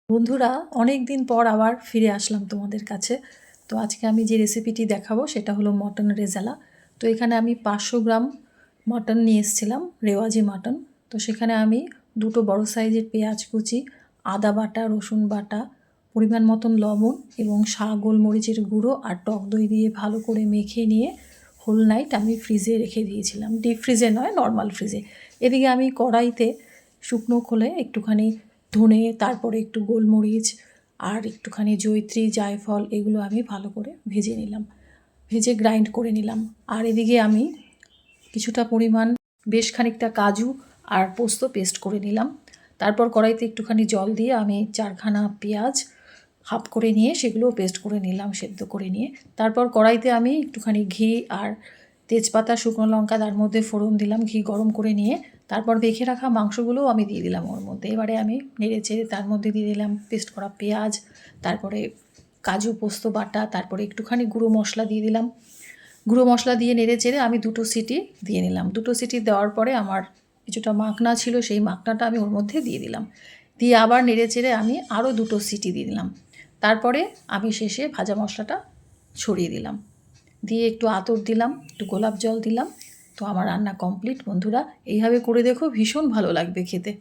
বন্ধুরা, অনেক দিন পর আবার ফিরে আসলাম তোমাদের কাছে। তো আজকে আমি যে রেসিপিটি দেখাবো সেটা হলো মটন রেজালা। তো এখানে আমি 500 গ্রাম মটন নিয়ে এসেছিলাম, রেওয়াজি মটন। তো সেখানে আমি দুটো বড় সাইজের পেঁয়াজ কুচি, আদা বাটা, রসুন বাটা, পরিমাণ মতন লবণ এবং গোলমরিচের গুঁড়ো আর টক দই দিয়ে ভালো করে মেখে নিয়ে হোল নাইট আমি ফ্রিজে রেখে দিয়েছিলাম। ডিপ ফ্রিজে নয়, নর্মাল ফ্রিজে। এদিকে আমি কড়াইতে শুকনো খোলে একটুখানি ধনে, তারপরে একটু গোলমরিচ আর একটুখানি জয়িত্রী, জায়ফল এগুলো আমি ভালো করে ভেজে নিলাম, ভেজে গ্রাইন্ড করে নিলাম। আর এদিকে আমি কিছুটা পরিমাণ বেশ খানিকটা কাজু আর পোস্ত পেস্ট করে নিলাম। তারপর কড়াইতে একটুখানি জল দিয়ে আমি 4খানা পেঁয়াজ হাফ করে নিয়ে সেগুলোও পেস্ট করে নিলাম, সেদ্ধ করে নিয়ে। তারপর কড়াইতে আমি একটুখানি ঘি আর তেজপাতা, শুকনো লঙ্কা তার মধ্যে ফোড়ন দিলাম, ঘি গরম করে নিয়ে। তারপর মেখে রাখা মাংসগুলোও আমি দিয়ে দিলাম ওর মধ্যে। এবারে আমি নেড়ে চেড়ে তার মধ্যে দিয়ে দিলাম পেস্ট করা পেঁয়াজ, তারপরে কাজু পোস্ত বাটা, তারপরে একটুখানি গুঁড়ো মশলা দিয়ে দিলাম। গুঁড়ো মশলা দিয়ে নেড়ে চেড়ে আমি 2টো সিটি দিয়ে নিলাম। 2টো সিটি দেওয়ার পরে আমার কিছুটা মাখনা ছিল, সেই মাখনাটা আমি ওর মধ্যে দিয়ে দিলাম। দিয়ে আবার নেড়ে চেড়ে আমি আরও 2টো সিটি দিয়ে দিলাম। তারপরে আমি শেষে ভাজা মশলাটা ছড়িয়ে দিলাম, দিয়ে একটু আতর দিলাম, একটু গোলাপ জল দিলাম। তো আমার রান্না কমপ্লিট বন্ধুরা। এইভাবে করে দেখো, ভীষণ ভালো লাগবে খেতে।